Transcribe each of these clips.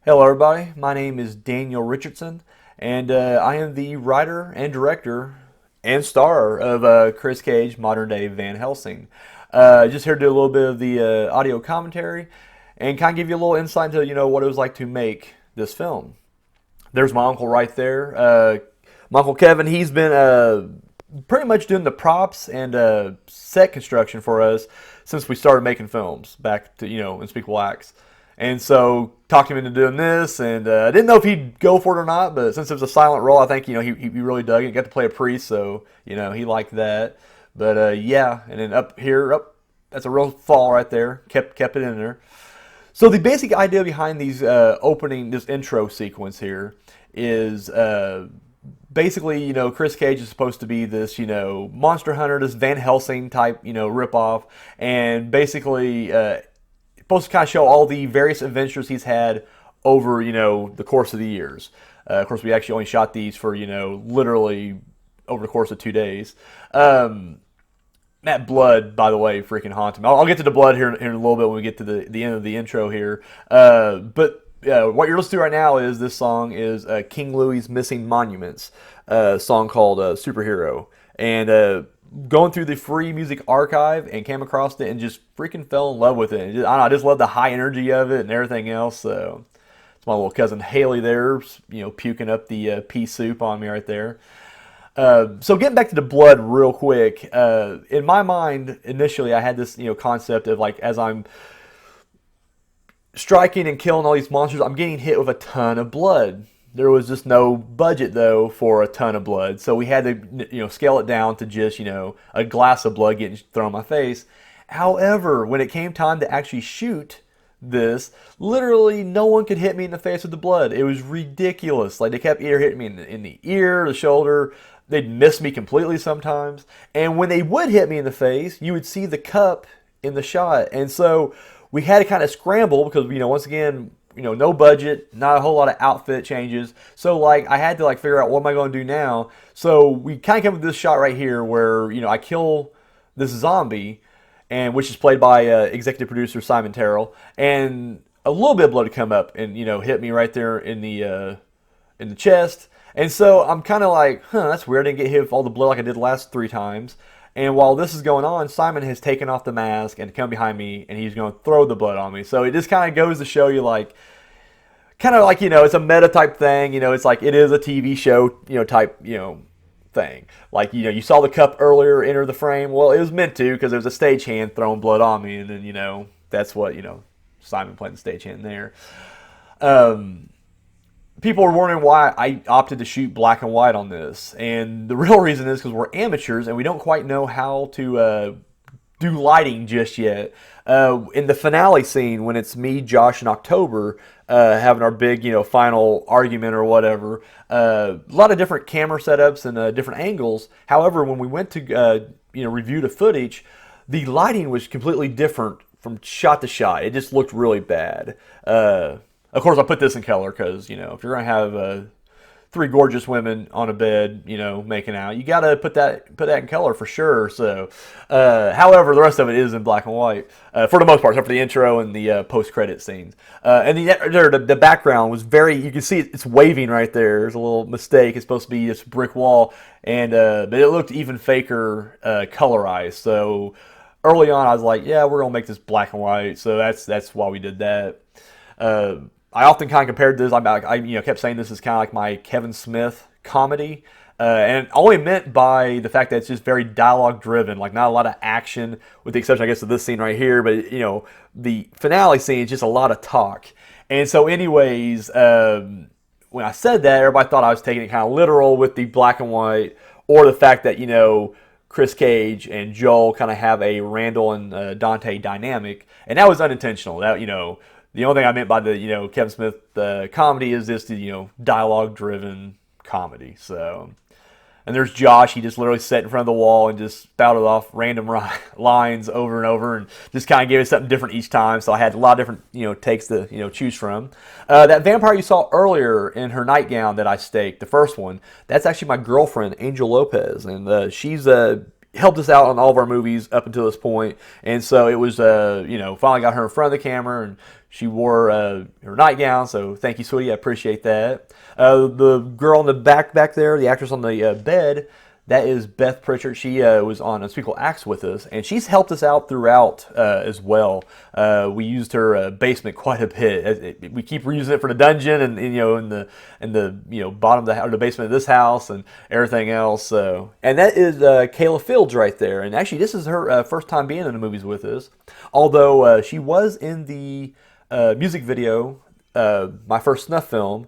Hello, everybody. My name is Daniel Richardson, and I am the writer and director and star of Kris Kage, modern day Van Helsing. Just here to do a little bit of the audio commentary and kind of give you a little insight into what it was like to make this film. There's my uncle right there, my uncle Kevin. He's been pretty much doing the props and set construction for us since we started making films back to Unspeakable Acts. And so talked him into doing this, and I didn't know if he'd go for it or not. But since it was a silent role, I think he really dug it. Got to play a priest, so he liked that. But yeah, and then up here, that's a real fall right there. Kept it in there. So the basic idea behind these this intro sequence here is basically, Kris Kage is supposed to be this, monster hunter, this Van Helsing type, ripoff, and basically supposed to kind of show all the various adventures he's had over, the course of the years. Of course, we actually only shot these for, literally over the course of 2 days. That blood, by the way, freaking haunts me. I'll get to the blood here in a little bit when we get to the end of the intro here. But what you're listening to right now is this song is King Louie's Missing Monuments, song called Superhero. And going through the free music archive and came across it and just freaking fell in love with it. And just, I don't know, I just love the high energy of it and everything else. So it's my little cousin Haley there, puking up the pea soup on me right there. So getting back to the blood real quick, in my mind initially I had this concept of like as I'm striking and killing all these monsters, I'm getting hit with a ton of blood. There was just no budget though for a ton of blood, so we had to scale it down to just a glass of blood getting thrown in my face. However, when it came time to actually shoot this, literally no one could hit me in the face with the blood. It was ridiculous. Like they kept either hitting me in the ear, the shoulder. They'd miss me completely sometimes. And when they would hit me in the face, you would see the cup in the shot. And so we had to kind of scramble because, once again, no budget, not a whole lot of outfit changes. So like I had to like figure out what am I going to do now. So we kind of came with this shot right here where, I kill this zombie, and which is played by executive producer Simon Terrell, and a little bit of blood to come up and hit me right there in the chest. And so I'm kind of like, that's weird. I didn't get hit with all the blood like I did the last 3 times. And while this is going on, Simon has taken off the mask and come behind me, and he's going to throw the blood on me. So it just kind of goes to show you, like, it's a meta type thing. It's like it is a TV show, type, thing. Like, you saw the cup earlier enter the frame. Well, it was meant to because there was a stagehand throwing blood on me, and then, that's what, Simon played the stagehand there. People are wondering why I opted to shoot black and white on this, and the real reason is because we're amateurs and we don't quite know how to do lighting just yet. In the finale scene, when it's me, Josh, and October having our big, final argument or whatever, a lot of different camera setups and different angles. However, when we went to review the footage, the lighting was completely different from shot to shot. It just looked really bad. Of course, I put this in color because, if you're going to have 3 gorgeous women on a bed, making out, you got to put that in color for sure. So, however, the rest of it is in black and white for the most part, except for the intro and the post-credit scenes. And the background was you can see it's waving right there. There's a little mistake. It's supposed to be this brick wall, and but it looked even faker colorized. So early on, I was like, yeah, we're going to make this black and white. So that's why we did that. I often kind of compared this. I kept saying this is kind of like my Kevin Smith comedy, and only meant by the fact that it's just very dialogue driven, like not a lot of action, with the exception, I guess, of this scene right here. But the finale scene is just a lot of talk. And so, anyways, when I said that, everybody thought I was taking it kind of literal with the black and white, or the fact that Kris Kage and Joel kind of have a Randall and Dante dynamic, and that was unintentional. That the only thing I meant by the Kevin Smith comedy is just the dialogue driven comedy. So, and there's Josh. He just literally sat in front of the wall and just spouted off random lines over and over, and just kind of gave us something different each time. So I had a lot of different takes to choose from. That vampire you saw earlier in her nightgown that I staked, the first one, that's actually my girlfriend Angel Lopez, and she's helped us out on all of our movies up until this point. And so it was, finally got her in front of the camera, and she wore her nightgown. So thank you, sweetie. I appreciate that. The girl in the back there, the actress on the bed, that is Beth Pritchard. She was on Unspeakable Acts with us, and she's helped us out throughout as well. We used her basement quite a bit. We keep reusing it for the dungeon, and in the bottom of the basement of this house and everything else. So, and that is Kayla Fields right there. And actually, this is her first time being in the movies with us. Although she was in the music video, My First Snuff Film.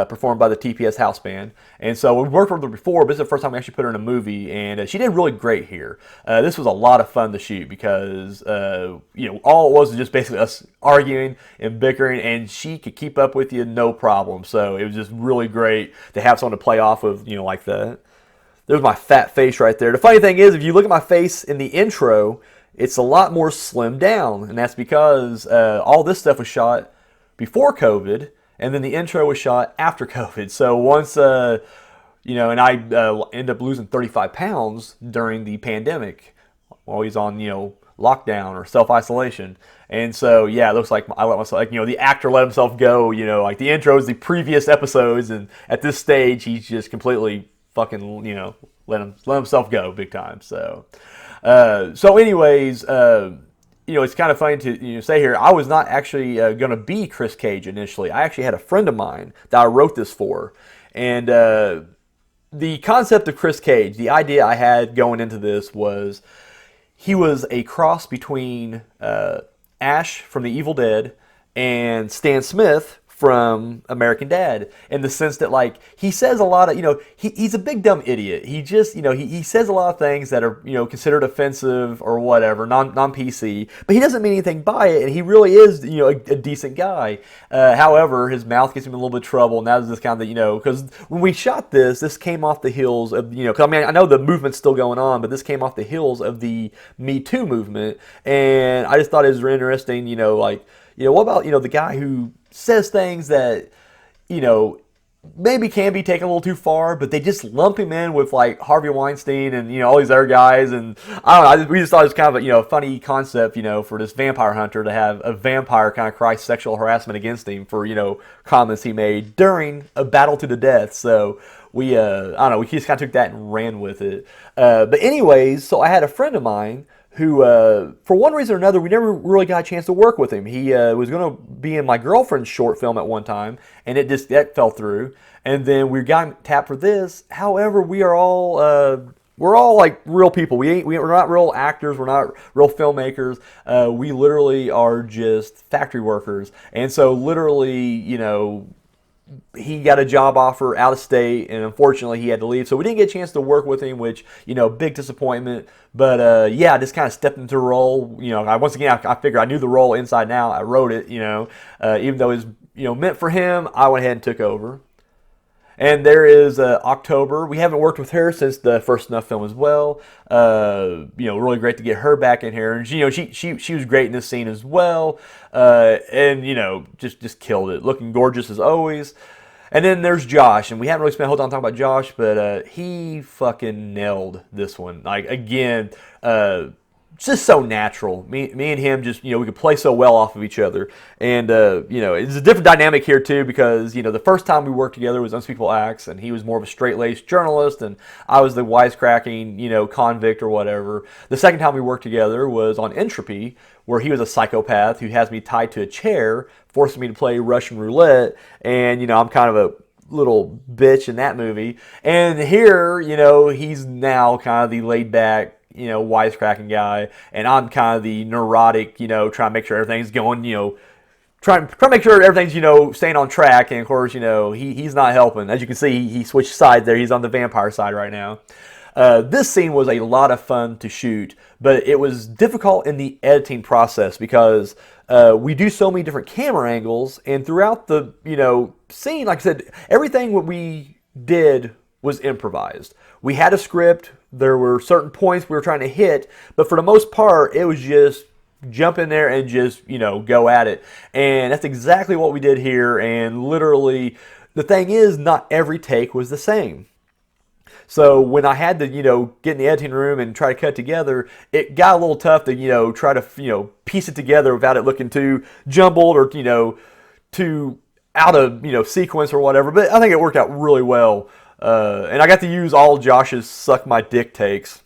Performed by the TPS House Band. And so we worked with her before, but this is the first time we actually put her in a movie, and she did really great here. This was a lot of fun to shoot because, all it was just basically us arguing and bickering, and she could keep up with you no problem. So it was just really great to have someone to play off of, like that. There's my fat face right there. The funny thing is, if you look at my face in the intro, it's a lot more slimmed down, and that's because all this stuff was shot before COVID, and then the intro was shot after COVID. So once, and I ended up losing 35 pounds during the pandemic, always on, lockdown or self-isolation. And so, yeah, it looks like I let myself, the actor let himself go, like the intro is the previous episodes, and at this stage, he's just completely fucking, let himself go big time. So, anyways, it's kind of funny to say here, I was not actually going to be Kris Kage initially. I actually had a friend of mine that I wrote this for. And the concept of Kris Kage, the idea I had going into this was he was a cross between Ash from The Evil Dead and Stan Smith from American Dad, in the sense that, he says a lot of, he's a big dumb idiot. He just, he says a lot of things that are, considered offensive or whatever, non-PC, but he doesn't mean anything by it, and he really is, a decent guy. However, his mouth gets him in a little bit of trouble, and that was just kind of, because when we shot this came off the heels of, because I know the movement's still going on, but this came off the heels of the Me Too movement, and I just thought it was interesting, what about, the guy who says things that, maybe can be taken a little too far, but they just lump him in with Harvey Weinstein and, all these other guys. And I don't know, we just thought it was kind of a, funny concept, for this vampire hunter to have a vampire kind of cry sexual harassment against him for, comments he made during a battle to the death. So we, I don't know, we just kind of took that and ran with it. But anyways, so I had a friend of mine who, for one reason or another, we never really got a chance to work with him. He was going to be in my girlfriend's short film at one time, and that fell through. And then we got tapped for this. However, we're all real people. We're not real actors. We're not real filmmakers. We literally are just factory workers. And so literally, he got a job offer out of state, and unfortunately he had to leave. So we didn't get a chance to work with him, which, big disappointment. But I just kind of stepped into the role. I figured I knew the role inside and out. I wrote it, even though it was, meant for him, I went ahead and took over. And there is October. We haven't worked with her since the first Snuff Film as well. Really great to get her back in here. And she was great in this scene as well. And just killed it, looking gorgeous as always. And then there's Josh, and we haven't really spent a whole time talking about Josh, but he fucking nailed this one. Again, just so natural. Me and him just, we could play so well off of each other. And, it's a different dynamic here too, because, the first time we worked together was Unspeakable Acts, and he was more of a straight-laced journalist, and I was the wisecracking, convict or whatever. The second time we worked together was on Entropy, where he was a psychopath who has me tied to a chair, forcing me to play Russian roulette, and, I'm kind of a little bitch in that movie. And here, he's now kind of the laid-back, wisecracking guy, and I'm kind of the neurotic, trying to make sure everything's going, trying to make sure everything's, staying on track. And of course, he's not helping. As you can see, he switched sides there. He's on the vampire side right now. This scene was a lot of fun to shoot, but it was difficult in the editing process because we do so many different camera angles, and throughout the, scene, like I said, everything what we did was improvised. We had a script. There were certain points we were trying to hit, but for the most part, it was just jump in there and just, go at it. And that's exactly what we did here. And literally, the thing is, not every take was the same. So when I had to, get in the editing room and try to cut together, it got a little tough to, try to, piece it together without it looking too jumbled or, too out of, sequence or whatever. But I think it worked out really well. And I got to use all Josh's suck my dick takes.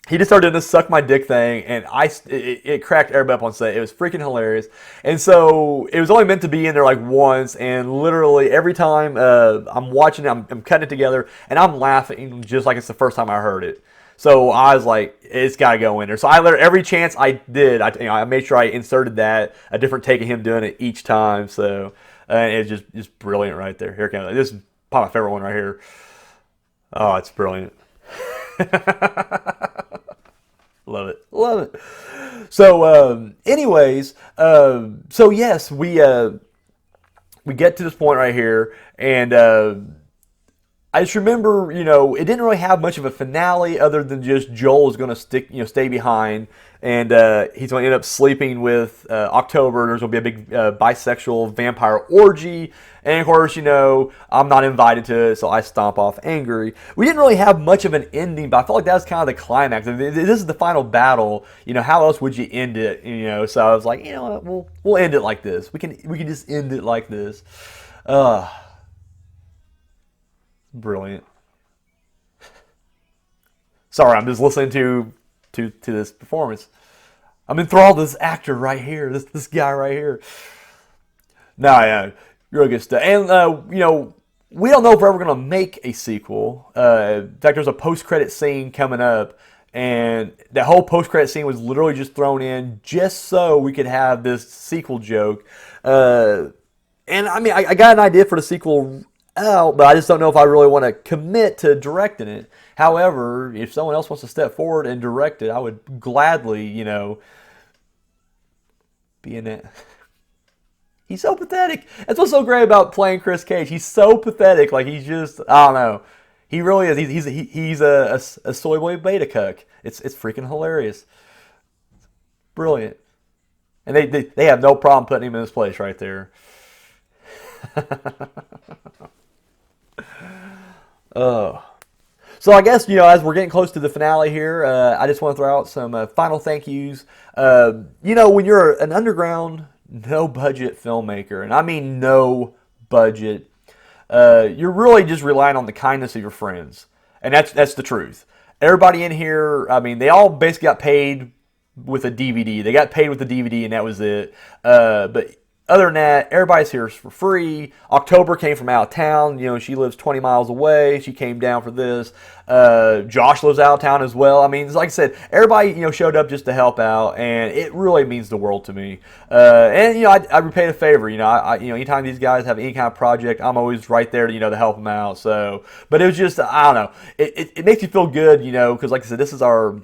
He just started doing this suck my dick thing, and it cracked everybody up on set. It was freaking hilarious. And so it was only meant to be in there like once, and literally every time I'm watching it, I'm cutting it together, and I'm laughing just like it's the first time I heard it. So I was like, it's got to go in there. So every chance I did, I made sure I inserted a different take of him doing it each time. So it's just brilliant right there. Here it comes. This is probably my favorite one right here. Oh, it's brilliant. Love it. Love it. So, anyways, so yes, we get to this point right here, and I just remember, it didn't really have much of a finale other than just Joel is going to stay behind, and he's going to end up sleeping with October. There's going to be a big bisexual vampire orgy, and of course, I'm not invited to it, so I stomp off angry. We didn't really have much of an ending, but I felt like that was kind of the climax. This is the final battle. How else would you end it? So I was like, what, we'll end it like this. We can just end it like this. Brilliant. Sorry, I'm just listening to this performance. I'm enthralled with this actor right here, this guy right here. Nah, yeah, really good stuff. And we don't know if we're ever gonna make a sequel. In fact, there's a post-credit scene coming up, and that whole post-credit scene was literally just thrown in just so we could have this sequel joke. And I mean, I got an idea for the sequel out, but I just don't know if I really want to commit to directing it. However, if someone else wants to step forward and direct it, I would gladly, be in it. He's so pathetic. That's what's so great about playing Kris Kage. He's so pathetic. Like, he's just, I don't know. He really is. He's a soy boy beta cuck. It's freaking hilarious. Brilliant. And they have no problem putting him in his place right there. So I guess, as we're getting close to the finale here, I just want to throw out some final thank yous. When you're an underground, no-budget filmmaker, and I mean no budget, you're really just relying on the kindness of your friends. And that's the truth. Everybody in here, I mean, they all basically got paid with a DVD. They got paid with the DVD, and that was it. But other than that, everybody's here for free. October came from out of town. She lives 20 miles away. She came down for this. Josh lives out of town as well. I mean, like I said, everybody, showed up just to help out, and it really means the world to me. And I repay a favor. Anytime these guys have any kind of project, I'm always right there to, to help them out. So, but it was just, I don't know. It makes you feel good, because like I said, this is our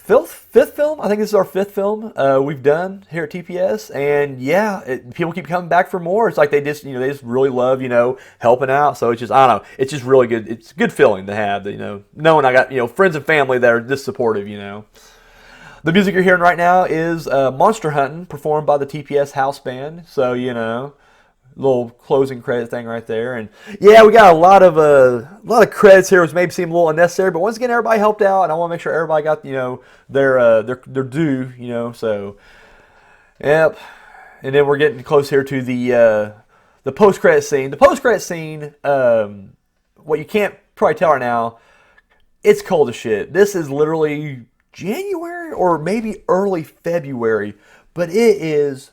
fifth film. I think this is our fifth film we've done here at TPS, and yeah, people keep coming back for more. It's like they just really love helping out. So it's just, I don't know, it's just really good. It's a good feeling to have that knowing I got friends and family that are this supportive. The music you're hearing right now is Monster Hunting, performed by the TPS house band. So little closing credit thing right there, and yeah, we got a lot of credits here, which may seem a little unnecessary, but once again, everybody helped out, and I want to make sure everybody got their due, So, yep. And then we're getting close here to the post credit scene. The post credit scene, what you can't probably tell right now, it's cold as shit. This is literally January or maybe early February, but it is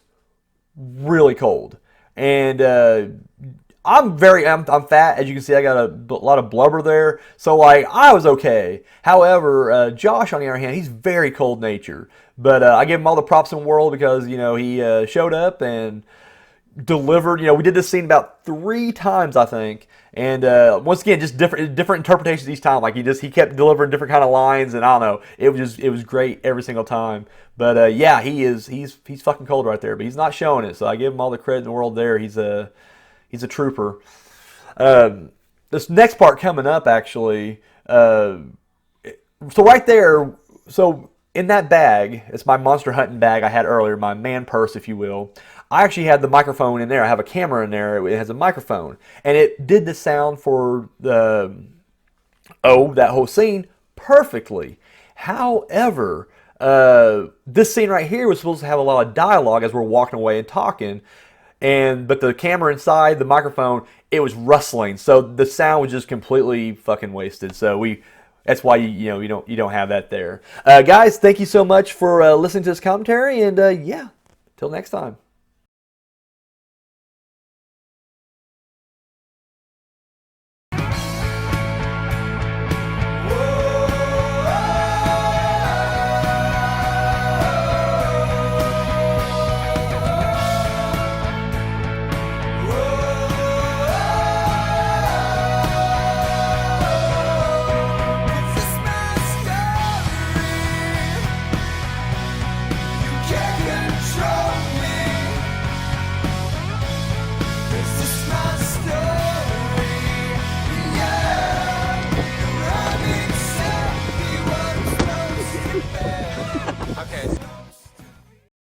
really cold. And I'm fat, as you can see. I got a lot of blubber there, so I was okay. However, Josh, on the other hand, he's very cold natured. But I give him all the props in the world because he showed up and delivered. We did this scene about 3 times, I think, and once again, just different interpretations each time. Like he kept delivering different kind of lines, and I don't know, it was great every single time. But yeah, he's fucking cold right there, but he's not showing it, so I give him all the credit in the world there. He's a trooper. This next part coming up, actually, so right there, so in that bag, it's my Monster Hunting bag I had earlier, my man purse, if you will. I actually had the microphone in there. I have a camera in there. It has a microphone, and it did the sound for the Oh, that whole scene perfectly. However, this scene right here was supposed to have a lot of dialogue as we're walking away and talking, but the camera inside the microphone, it was rustling, so the sound was just completely fucking wasted. So that's why you don't have that there. Guys, thank you so much for listening to this commentary, and yeah, till next time.